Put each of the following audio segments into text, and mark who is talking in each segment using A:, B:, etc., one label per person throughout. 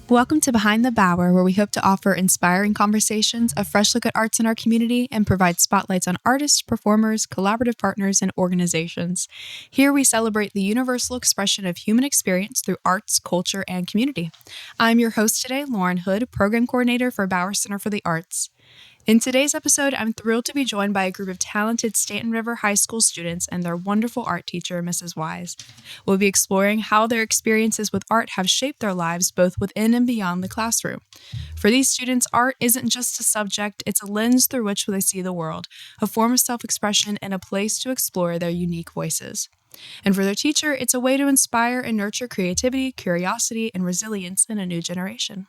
A: Welcome to Behind the Bower, where we hope to offer inspiring conversations, a fresh look at arts in our community, and provide spotlights on artists, performers, collaborative partners, and organizations. Here we celebrate the universal expression of human experience through arts, culture, and community. I'm your host today, Lauren Hood, Program Coordinator for Bower Center for the Arts. In today's episode, I'm thrilled to be joined by a group of talented Staunton River High School students and their wonderful art teacher, Mrs. Wise. We'll be exploring how their experiences with art have shaped their lives both within and beyond the classroom. For these students, art isn't just a subject, it's a lens through which they see the world, a form of self-expression and a place to explore their unique voices. And for their teacher, it's a way to inspire and nurture creativity, curiosity, and resilience in a new generation.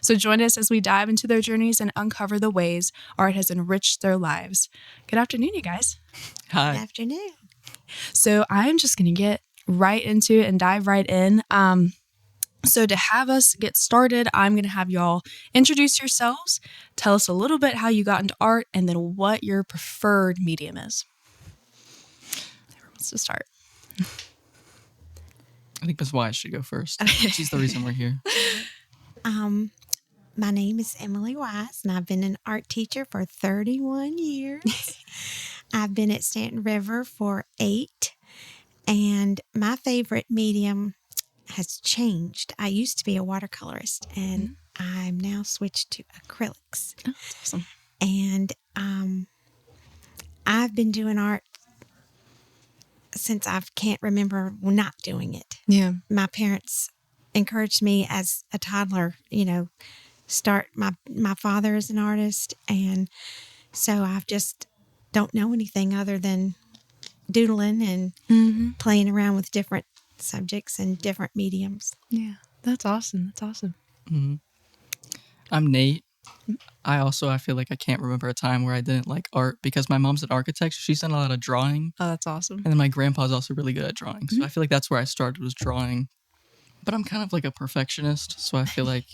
A: So join us as we dive into their journeys and uncover the ways art has enriched their lives. Good afternoon, you guys.
B: Hi.
C: Good afternoon.
A: So I'm just going to get right into it and dive right in. So to have us get started, I'm going to have y'all introduce yourselves, tell us a little bit how you got into art, and then what your preferred medium is. Whoever wants to start.
B: I think Ms. Wise should go first. She's the reason we're here.
C: My name is Emily Wise, and I've been an art teacher for 31 years. I've been at Staunton River for 8, and my favorite medium has changed. I used to be a watercolorist, and I'm now switched to acrylics.
A: Oh, that's awesome.
C: And I've been doing art since I can't remember not doing it.
A: Yeah.
C: My parents encouraged me as a toddler, start. My father is an artist, and so I've just don't know anything other than doodling and playing around with different subjects and different mediums.
A: Yeah, that's awesome. That's awesome.
B: Mm-hmm. I'm Nate. I feel like I can't remember a time where I didn't like art because my mom's an architect. She's done a lot of drawing.
A: Oh, that's awesome.
B: And then my grandpa's also really good at drawing. So I feel like that's where I started, was drawing. But I'm kind of like a perfectionist. So I feel like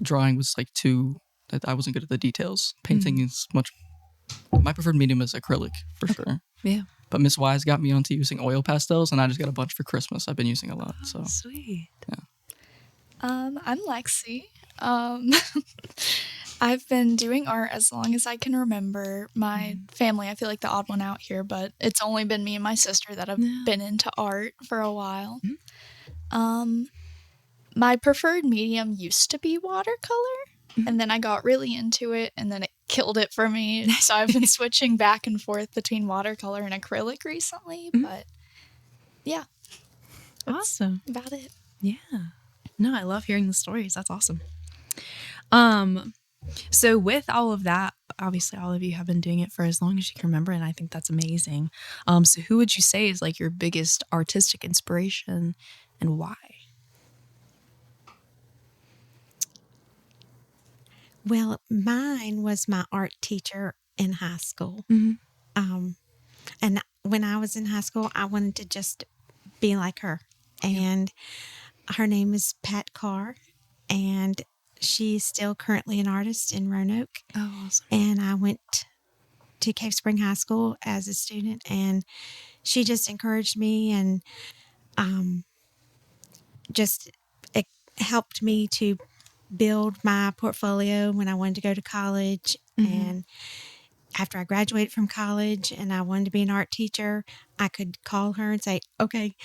B: drawing was like I wasn't good at the details. Painting is my preferred medium is acrylic for sure.
A: Yeah.
B: But Miss Wise got me onto using oil pastels, and I just got a bunch for Christmas. I've been using a lot. So
A: Sweet.
B: yeah.
D: I'm Lexie. I've been doing art as long as I can remember. My family, I feel like the odd one out here, but it's only been me and my sister that have been into art for a while. My preferred medium used to be watercolor, and then I got really into it, and then it killed it for me. So I've been switching back and forth between watercolor and acrylic recently, but yeah.
A: Awesome.
D: About it.
A: Yeah. No, I love hearing the stories. That's awesome. So with all of that, obviously all of you have been doing it for as long as you can remember, and I think that's amazing. So who would you say is like your biggest artistic inspiration and why?
C: Well, mine was my art teacher in high school. And when I was in high school, I wanted to just be like her. And her name is Pat Carr, and she's still currently an artist in Roanoke.
A: Oh, awesome.
C: And I went to Cave Spring High School as a student, and she just encouraged me and just it helped me to build my portfolio when I wanted to go to college. And after I graduated from college and I wanted to be an art teacher, I could call her and say, okay,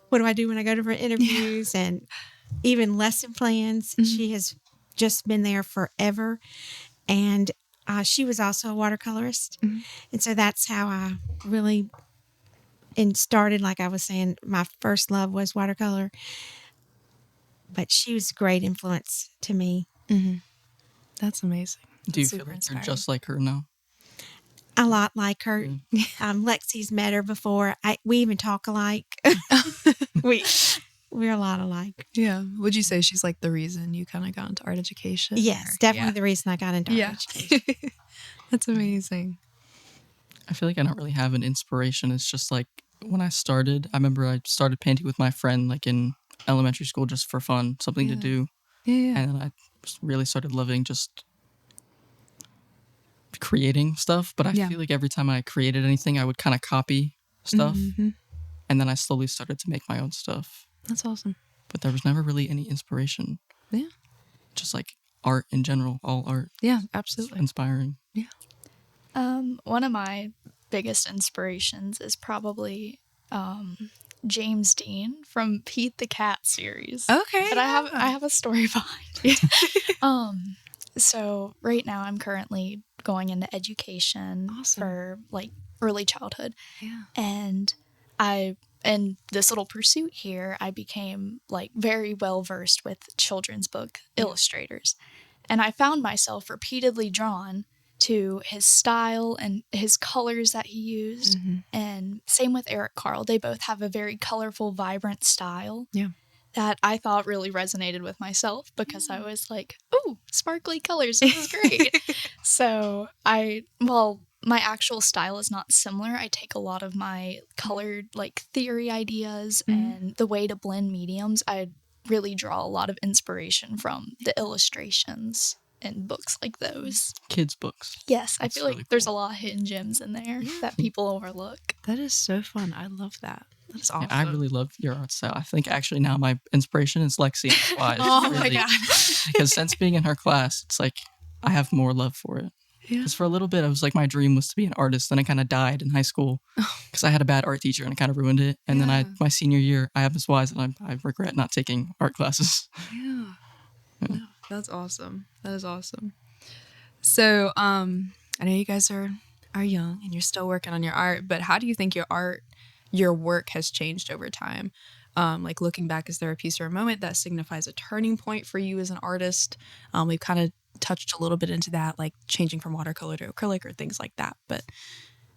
C: what do I do when I go to for interviews? And even lesson plans. She has just been there forever. And she was also a watercolorist. And so that's how I really started. Like I was saying, my first love was watercolor. But she was a great influence to me.
A: That's amazing.
B: Do you
A: That's
B: feel
A: super
B: like
A: inspiring.
B: you're just like her now?
C: A lot like her. Lexie's met her before. We even talk alike. We're a lot alike.
A: Yeah. Would you say she's like the reason you kind of got into art education?
C: Yes,
A: or-
C: definitely the reason I got into art education.
A: That's amazing.
B: I feel like I don't really have an inspiration. It's just like when I started, I remember I started painting with my friend like in elementary school just for fun, something to do.
A: Yeah.
B: And then I really started loving just creating stuff. But I feel like every time I created anything, I would kind of copy stuff. And then I slowly started to make my own stuff.
A: That's awesome.
B: But there was never really any inspiration.
A: Yeah.
B: just like art in general, all art.
A: Yeah,
B: It's
A: absolutely.
B: inspiring.
D: One of my biggest inspirations is probably James Dean from Pete the Cat series.
A: Okay.
D: But I have a story behind it. So right now I'm currently going into education
A: Awesome.
D: for like early childhood.
A: Yeah.
D: And in this little pursuit here, I became like very well versed with children's book illustrators. And I found myself repeatedly drawn to his style and his colors that he used.
A: Mm-hmm.
D: And same with Eric Carle. They both have a very colorful, vibrant style.
A: Yeah.
D: That I thought really resonated with myself because I was like, "Ooh, sparkly colors, this is great." So my actual style is not similar. I take a lot of my colored like theory ideas and the way to blend mediums. I really draw a lot of inspiration from the illustrations in books like those.
B: Kids' books.
D: Yes,
B: That's
D: I feel like
B: really
D: there's a
B: cool.
D: lot of hidden gems in there that people overlook.
A: That is so fun. I love that. That is awesome.
B: Yeah, I really love your art style. I think actually now my inspiration is Lexie. That's why. It's
A: Oh my
B: really-
A: God.
B: Because since being in her class, it's like I have more love for it.
A: Yeah.
B: Because for a little bit, I was like, my dream was to be an artist. Then it kind of died in high school because I had a bad art teacher and it kind of ruined it. And
A: Yeah.
B: then my senior year, I have Miss Wise and I regret not taking art classes.
A: Yeah. No, that's awesome. That is awesome. So, I know you guys are young and you're still working on your art, but how do you think your work has changed over time? Like looking back, is there a piece or a moment that signifies a turning point for you as an artist? We've kind of touched a little bit into that, like changing from watercolor to acrylic or things like that, but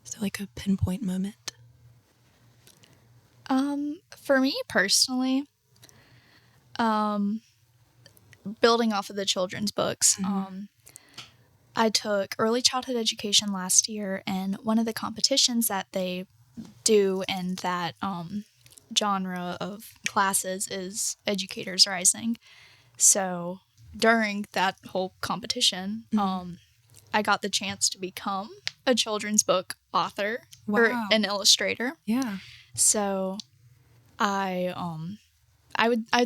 A: is there like a pinpoint moment?
D: For me personally, building off of the children's books, I took early childhood education last year, and one of the competitions that they do in that genre of classes is Educators Rising. So during that whole competition, I got the chance to become a children's book author or
A: Wow.
D: an illustrator.
A: Yeah.
D: So I'd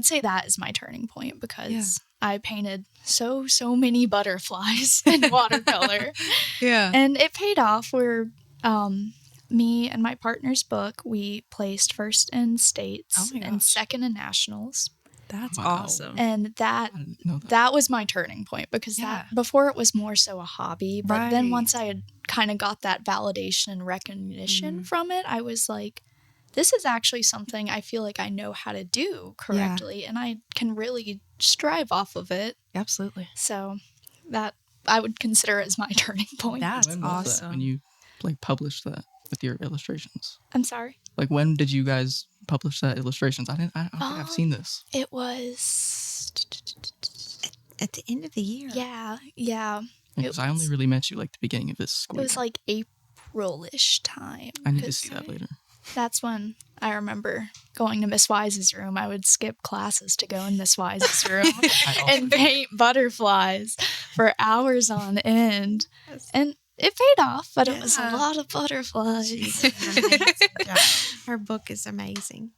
D: say that is my turning point because I painted so many butterflies in watercolor.
A: Yeah.
D: And it paid off. Where me and my partner's book, we placed first in states
A: Oh my
D: and
A: gosh.
D: second in nationals.
A: That's
B: Wow.
A: awesome.
D: And that
B: I didn't know that.
D: that was my turning point because
A: Yeah.
D: that before it was more so a hobby, but then
A: Right.
D: once I had kind of got that validation and recognition
A: Mm-hmm.
D: from it, I was like, this is actually something I feel like I know how to do correctly and I can really strive off of it.
A: Absolutely.
D: So that I would consider as my turning point.
A: That's
B: When was that,
A: awesome.
B: when you like published that with your illustrations?
D: I'm sorry.
B: Like when did you guys publish that illustrations? I don't think I've seen this.
D: It was
C: At the end of the year.
D: yeah.
B: Because I only really met you like the beginning of this school.
D: It was like April-ish time.
B: I need to
D: 'cause
B: see that later.
D: That's when I remember going to Miss Wise's room. I would skip classes to go in Miss Wise's room and paint butterflies for hours on end. And it paid off, but it was a
C: Yeah.
D: lot of butterflies.
C: Her book is amazing.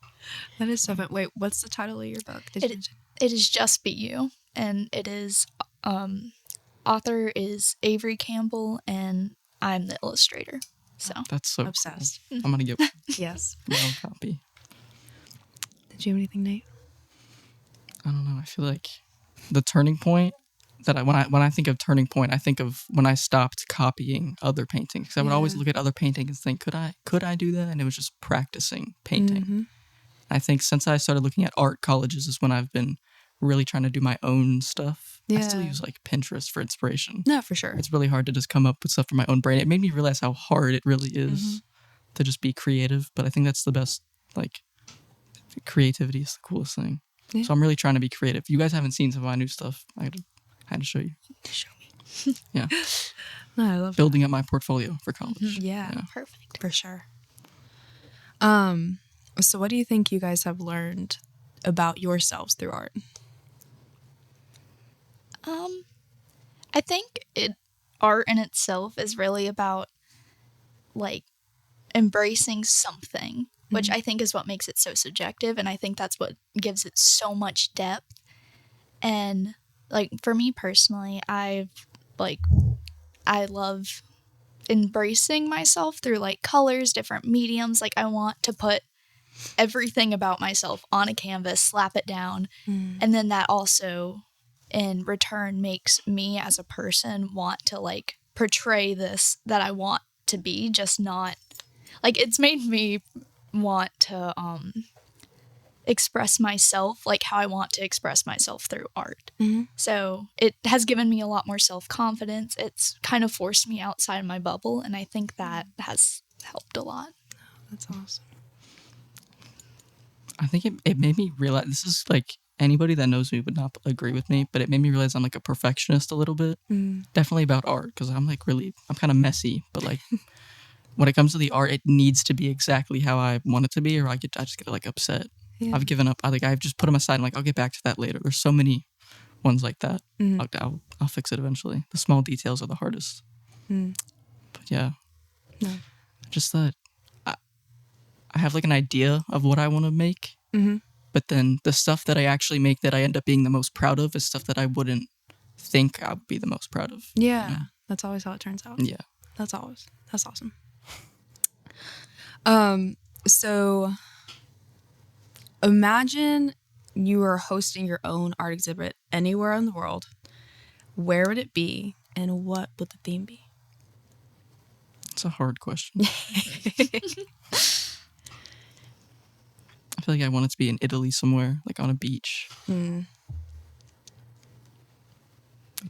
A: That is so fun. Wait, what's the title of your book? Did
D: It-
A: you mention?
D: It is Just Be You, and it is author is Avery Campbell, and I'm the illustrator. So
B: That's so
A: Obsessed.
B: Cool. I'm gonna get
A: Yes.
B: my own copy.
A: Did you have anything, Nate?
B: I don't know. I feel like the turning point that when I think of turning point, I think of when I stopped copying other paintings. Because I would always
A: Yeah.
B: look at other paintings and think, could I do that? And it was just practicing painting.
A: Mm-hmm.
B: I think since I started looking at art colleges is when I've been really trying to do my own stuff. I still
A: Yeah.
B: use like Pinterest for inspiration.
A: No, for sure.
B: It's really hard to just come up with stuff from my own brain. It made me realize how hard it really is to just be creative. But I think that's the best, like, creativity is the coolest thing.
A: Yeah.
B: So I'm really trying to be creative. You guys haven't seen some of my new stuff. I had to show you.
A: Show me.
B: Yeah.
A: No, I love
B: Building up my portfolio for college.
A: Yeah,
D: perfect.
A: for sure. So what do you think you guys have learned about yourselves through art?
D: I think art in itself is really about like embracing something, which I think is what makes it so subjective, and I think that's what gives it so much depth. And like for me personally, I love embracing myself through like colors, different mediums. Like I want to put everything about myself on a canvas, slap it down, and then that also in return makes me as a person want to like portray this that I want to be, just not like it's made me want to express myself like how I want to express myself through art. So it has given me a lot more self-confidence. It's kind of forced me outside my bubble, and I think that has helped a lot.
A: That's awesome.
B: I think it made me realize, this is like, anybody that knows me would not agree with me, but it made me realize I'm like a perfectionist a little bit. Definitely about art, because I'm like I'm kind of messy, but like when it comes to the art, it needs to be exactly how I want it to be, or I just get like upset. Yeah. I've given up. I've just put them aside. I'm like, I'll get back to that later. There's so many ones like that. I'll fix it eventually. The small details are the hardest. But yeah, just that I have like an idea of what I want to make, but then the stuff that I actually make that I end up being the most proud of is stuff that I wouldn't think I would be the most proud of.
A: Yeah,
B: you know?
A: That's always how it turns out.
B: Yeah,
A: that's awesome. So imagine you were hosting your own art exhibit anywhere in the world. Where would it be, and what would the theme be?
B: It's a hard question. I feel like I want it to be in Italy somewhere, like on a beach.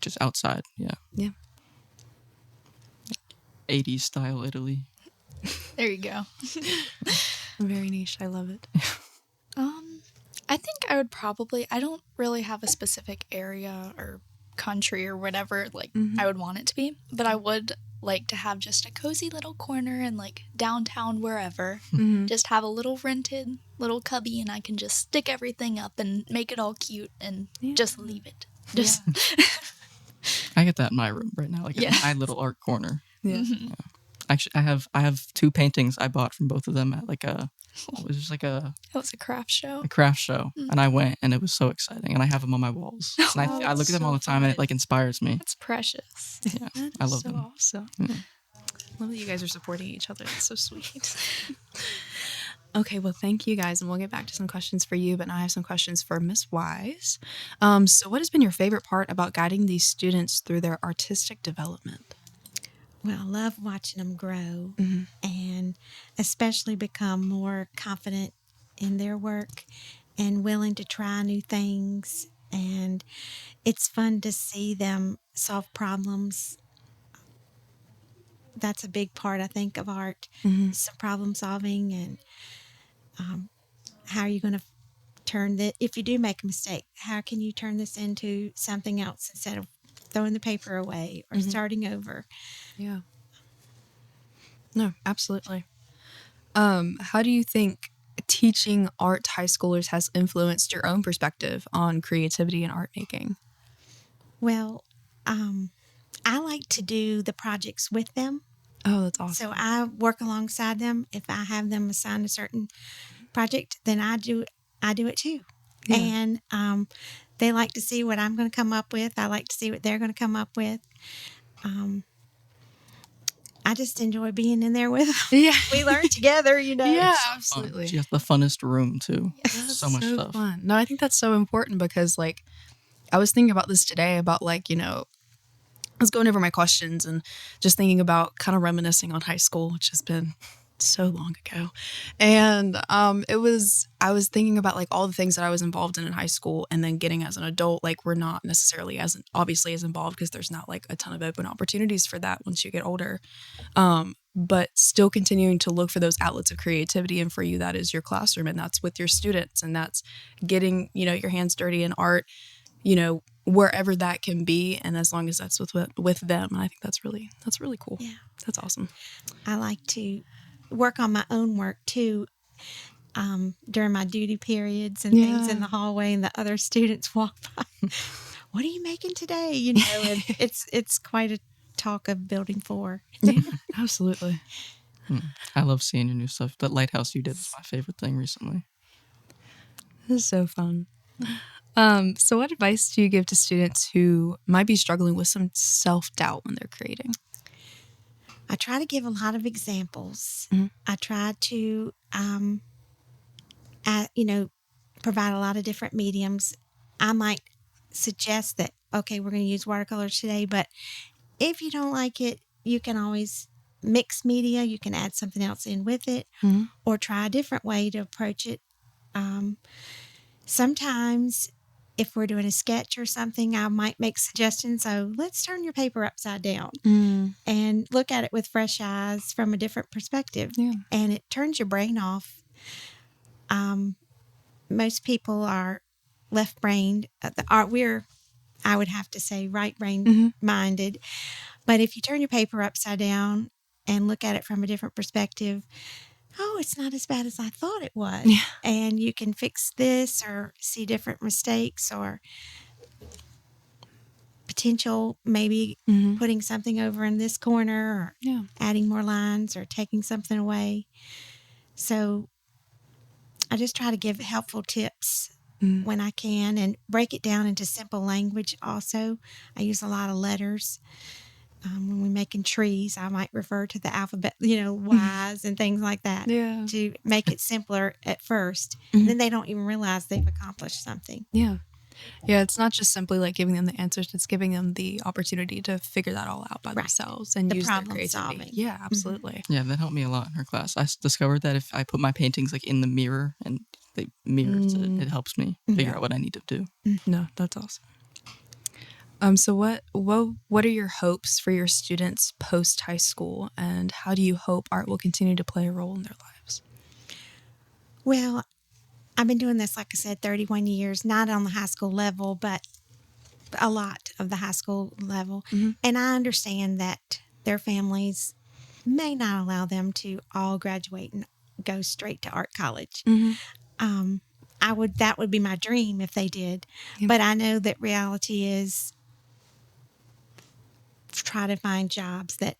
B: Just outside, yeah.
A: Yeah.
B: 80s style Italy.
D: There you go.
A: Very niche. I love it.
D: I think I would probably, I don't really have a specific area or country or whatever like I would want it to be, but I would like to have just a cozy little corner in like downtown wherever. Just have a little rented little cubby, and I can just stick everything up and make it all cute and just leave it. Just
B: I get that in my room right now, like my little art corner.
A: Yeah.
B: Actually, I have 2 paintings I bought from both of them at like it was just like
D: it was a craft show.
B: And I went, and it was so exciting, and I have them on my walls. And I look at them all the time, and it like inspires me.
D: It's precious.
B: Yeah, I love them.
A: Awesome. Yeah. Love that you guys are supporting each other. It's so sweet. Okay, well, thank you guys, and we'll get back to some questions for you, but now I have some questions for Miss Wise. So what has been your favorite part about guiding these students through their artistic development?
C: Well, I love watching them grow and especially become more confident in their work and willing to try new things. And it's fun to see them solve problems. That's a big part, I think, of art, some problem solving, and how are you going to turn that, if you do make a mistake, how can you turn this into something else instead of throwing the paper away or starting over?
A: Yeah. No, absolutely. How do you think teaching art to high schoolers has influenced your own perspective on creativity and art making?
C: Well, I like to do the projects with them.
A: Oh, that's awesome.
C: So I work alongside them. If I have them assign a certain project, then I do it too. Yeah. And they like to see what I'm going to come up with. I like to see what they're going to come up with. I just enjoy being in there with them. Yeah. We learn together, you know.
A: Yeah, absolutely.
B: She has the funnest room, too.
A: Yes.
B: So much stuff.
A: Fun. No, I think that's so important because, like, I was thinking about this today about, like, you know, I was going over my questions and just thinking about kind of reminiscing on high school, which has been so long ago. And I was thinking about like all the things that I was involved in high school, and then getting as an adult, like we're not necessarily as obviously as involved because there's not like a ton of open opportunities for that once you get older. But still continuing to look for those outlets of creativity. And for you, that is your classroom, and that's with your students, and that's getting, you know, your hands dirty in art, you know, wherever that can be, and as long as that's with them. And I think that's really cool.
C: Yeah,
A: that's awesome.
C: I like to work on my own work too, during my duty periods and things in the hallway, and the other students walk by. What are you making today? You know, and it's quite a talk of building for.
A: Yeah, absolutely.
B: I love seeing your new stuff. That lighthouse you did was my favorite thing recently.
A: This is so fun. So what advice do you give to students who might be struggling with some self-doubt when they're creating?
C: I try to give a lot of examples.
A: Mhm.
C: I try to, provide a lot of different mediums. I might suggest that, okay, we're going to use watercolors today, but if you don't like it, you can always mix media. You can add something else in with it
A: Mhm.
C: or try a different way to approach it. Sometimes if we're doing a sketch or something, I might make suggestions. So let's turn your paper upside down and look at it with fresh eyes from a different perspective.
A: Yeah.
C: And it turns your brain off. Most people are left brained. I would have to say, right brain minded. But if you turn your paper upside down and look at it from a different perspective, oh, it's not as bad as I thought it was.
A: Yeah.
C: And you can fix this or see different mistakes or potential, maybe putting something over in this corner or
A: Yeah.
C: adding more lines or taking something away. So I just try to give helpful tips when I can and break it down into simple language also. I use a lot of letters. When we're making trees, I might refer to the alphabet, Y's and things like that
A: Yeah.
C: to make it simpler at first. And then they don't even realize they've accomplished something.
A: Yeah. Yeah, it's not just simply like giving them the answers, it's giving them the opportunity to figure that all out by themselves and
C: The
A: use their
C: problem
A: creativity.
C: solving.
A: Yeah, absolutely.
B: Yeah, that helped me a lot in her class. I discovered that if I put my paintings like in the mirror and they mirrors it helps me figure out what I need to do.
A: No, that's awesome. So what are your hopes for your students post high school, and how do you hope art will continue to play a role in their lives?
C: Well, I've been doing this, like I said, 31 years, not on the high school level, but a lot of the high school level. And I understand that their families may not allow them to all graduate and go straight to art college. That would be my dream if they did.
A: Yeah.
C: But I know that reality is try to find jobs that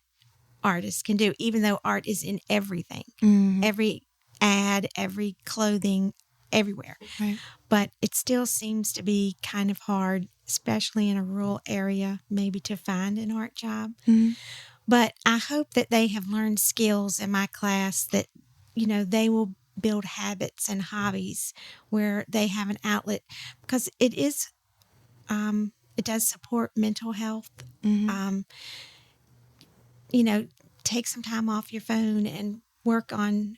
C: artists can do, even though art is in everything, every ad, every clothing, everywhere.
A: Right.
C: But it still seems to be kind of hard, especially in a rural area, maybe to find an art job. But I hope that they have learned skills in my class that, they will build habits and hobbies where they have an outlet because it does support mental health. Take some time off your phone and work on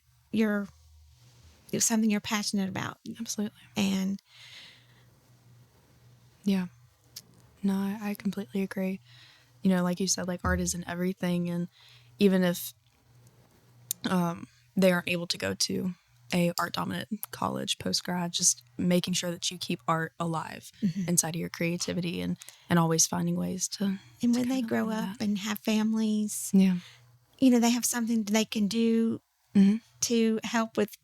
C: something you're passionate about.
A: Absolutely.
C: And
A: Yeah. No, I completely agree. Like you said, like art is in everything, and even if they aren't able to go to a art dominant college post grad, just making sure that you keep art alive inside of your creativity and always finding ways to.
C: And when they grow up and have families,
A: Yeah.
C: They have something they can do to help with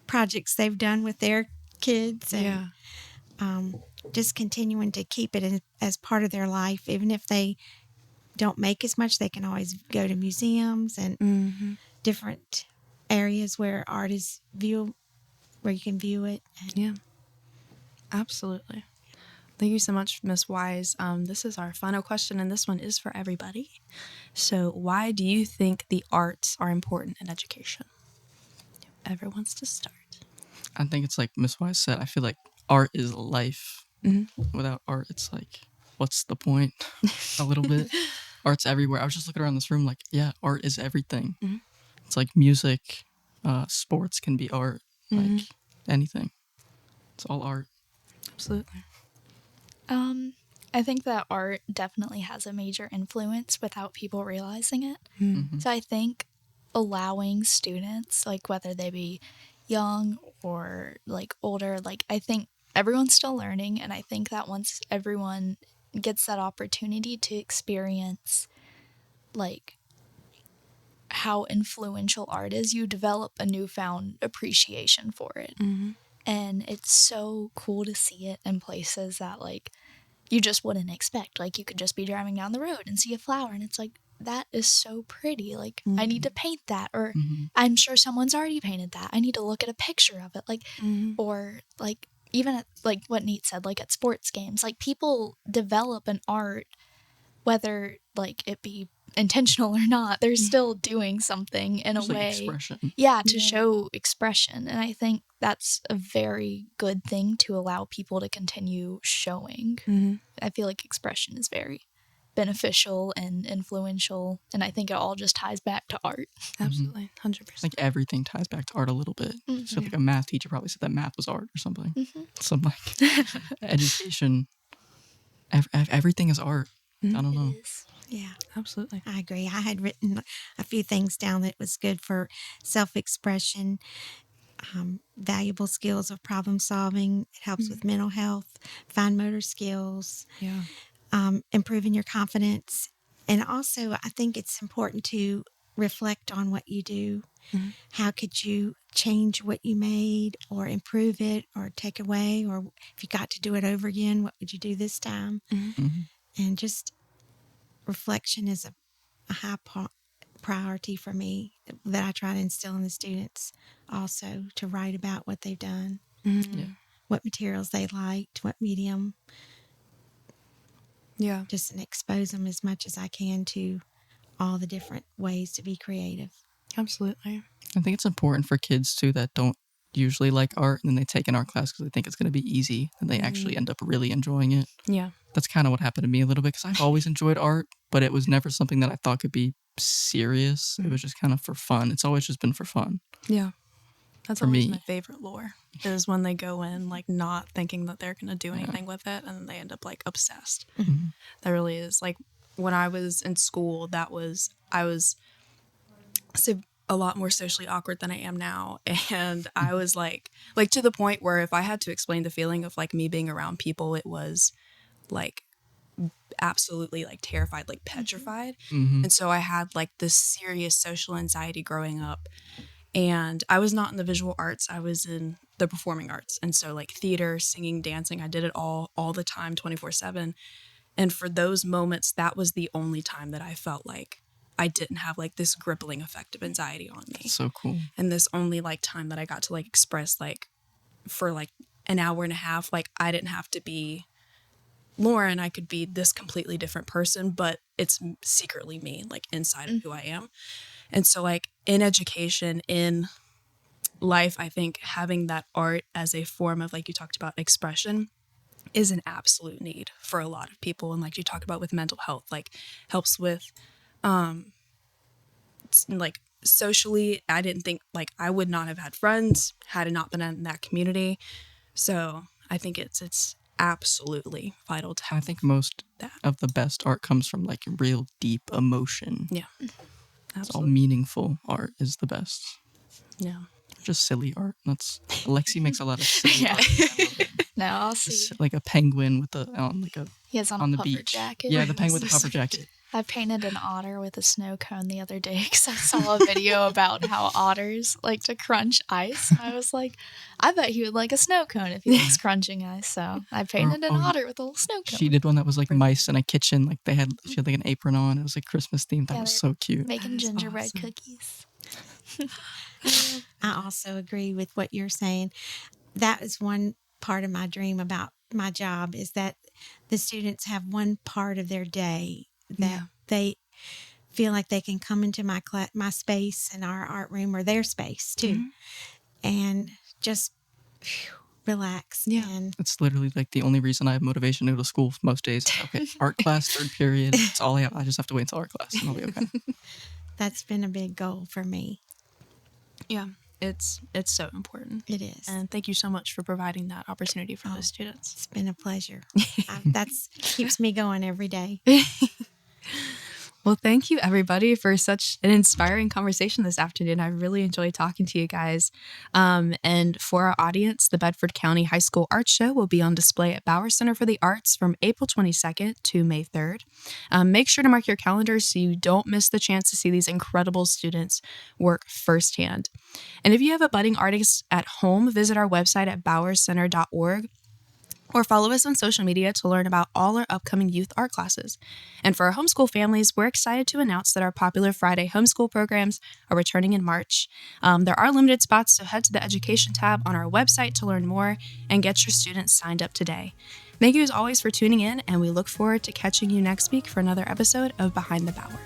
C: projects they've done with their kids. And just continuing to keep it as part of their life. Even if they don't make as much, they can always go to museums and different areas where art is where you can view it.
A: Yeah, absolutely. Thank you so much, Miss Wise. This is our final question, and this one is for everybody. So, why do you think the arts are important in education? Whoever wants to start.
B: I think it's like Miss Wise said. I feel like art is life. Without art, it's like, what's the point? A little bit. Art's everywhere. I was just looking around this room like, yeah, art is everything. It's like music, sports can be art, like anything. It's all art.
A: Absolutely.
D: I think that art definitely has a major influence without people realizing it. So I think allowing students, like whether they be young or like older, like I think everyone's still learning, and I think that once everyone gets that opportunity to experience like how influential art is, you develop a newfound appreciation for it. And it's so cool to see it in places that like you just wouldn't expect. Like you could just be driving down the road and see a flower and it's like, that is so pretty. Like I need to paint that, or I'm sure someone's already painted that. I need to look at a picture of it. Like or like even at, like what Nate said, like at sports games, like people develop an art, whether like it be intentional or not, they're still doing something in
B: Just
D: a
B: like
D: way.
B: expression.
D: Yeah, to show expression. And I think that's a very good thing to allow people to continue showing. I feel like expression is very beneficial and influential. And I think it all just ties back to art.
A: Absolutely. 100%.
B: Like everything ties back to art a little bit. So like a math teacher probably said that math was art or something. Some like education. Everything is art. I don't know.
D: It is.
C: Yeah,
A: Absolutely.
C: I agree. I had written a few things down that was good for self-expression, valuable skills of problem solving. It helps with mental health, fine motor skills,
A: Yeah.
C: improving your confidence. And also, I think it's important to reflect on what you do. How could you change what you made or improve it or take away? Or if you got to do it over again, what would you do this time? And just reflection is a high priority for me that I try to instill in the students also, to write about what they've done, what materials they liked, what medium,
A: Yeah.
C: just and expose them as much as I can to all the different ways to be creative.
A: Absolutely.
B: I think it's important for kids too that don't usually like art and then they take an art class because they think it's going to be easy and they actually end up really enjoying it.
A: Yeah.
B: That's kind of what happened to me a little bit because I've always enjoyed art, but it was never something that I thought could be serious. It was just kind of for fun. It's always just been for fun.
A: Yeah. That's
B: For
A: always
B: me.
A: my favorite lore, is when they go in like not thinking that they're going to do anything with it and then they end up like obsessed. That really is like when I was in school, I was a lot more socially awkward than I am now. And I was like to the point where if I had to explain the feeling of like me being around people, it was like absolutely like terrified, like petrified. And so I had like this serious social anxiety growing up. And I was not in the visual arts. I was in the performing arts. And so like theater, singing, dancing, I did it all the time, 24/7. And for those moments, that was the only time that I felt like I didn't have like this crippling effect of anxiety on me.
B: So cool.
A: And this only like time that I got to like express like for like an hour and a half, like I didn't have to be Lauren. I could be this completely different person, but it's secretly me, like inside of who I am. And so like in education, in life, I think having that art as a form of, like you talked about, expression is an absolute need for a lot of people. And like you talk about with mental health, like helps with like socially. I didn't think like I would not have had friends had it not been in that community. So I think it's absolutely vital to
B: I
A: have
B: think most
A: that.
B: of the best art comes from like real deep emotion.
A: Yeah.
B: It's all
A: Absolutely.
B: meaningful art is the best.
A: Yeah.
B: Just silly art. That's Lexie makes a lot of silly
D: Yeah.
B: art. I love it.
D: No, I'll see.
B: Just like a penguin with the
D: He has on
B: on
D: a
B: the
D: puffer
B: beach.
D: jacket.
B: Yeah, the penguin with the puffer jacket.
D: I painted an otter with a snow cone the other day because I saw a video about how otters like to crunch ice. And I was like, I bet he would like a snow cone if he was crunching ice. So I painted an otter with a little snow cone.
B: She did one that was like mice in a kitchen. Like she had like an apron on. It was like Christmas themed. That
D: Yeah,
B: was
D: they're
B: so cute.
D: making
A: That is
D: gingerbread
A: awesome.
D: cookies.
C: I also agree with what you're saying. That is one part of my dream about my job, is that the students have one part of their day that they feel like they can come into my space in our art room, or their space too, and just relax.
A: Yeah.
C: And
B: It's literally like the only reason I have motivation to go to school most days. Okay, art class, third period. It's all I have. I just have to wait until art class and I'll be okay.
C: that's been a big goal for me.
A: Yeah. It's so important.
C: It is.
A: And thank you so much for providing that opportunity for those students.
C: It's been a pleasure. That's keeps me going every day.
A: Well, thank you everybody for such an inspiring conversation this afternoon. I really enjoyed talking to you guys. And for our audience, the Bedford County High School Art Show will be on display at Bauer Center for the Arts from April 22nd to May 3rd. Make sure to mark your calendars so you don't miss the chance to see these incredible students work firsthand. And if you have a budding artist at home, visit our website at bowercenter.org Or follow us on social media to learn about all our upcoming youth art classes. And for our homeschool families, we're excited to announce that our popular Friday homeschool programs are returning in March. There are limited spots, so head to the education tab on our website to learn more and get your students signed up today. Thank you as always for tuning in, and we look forward to catching you next week for another episode of Behind the Bower.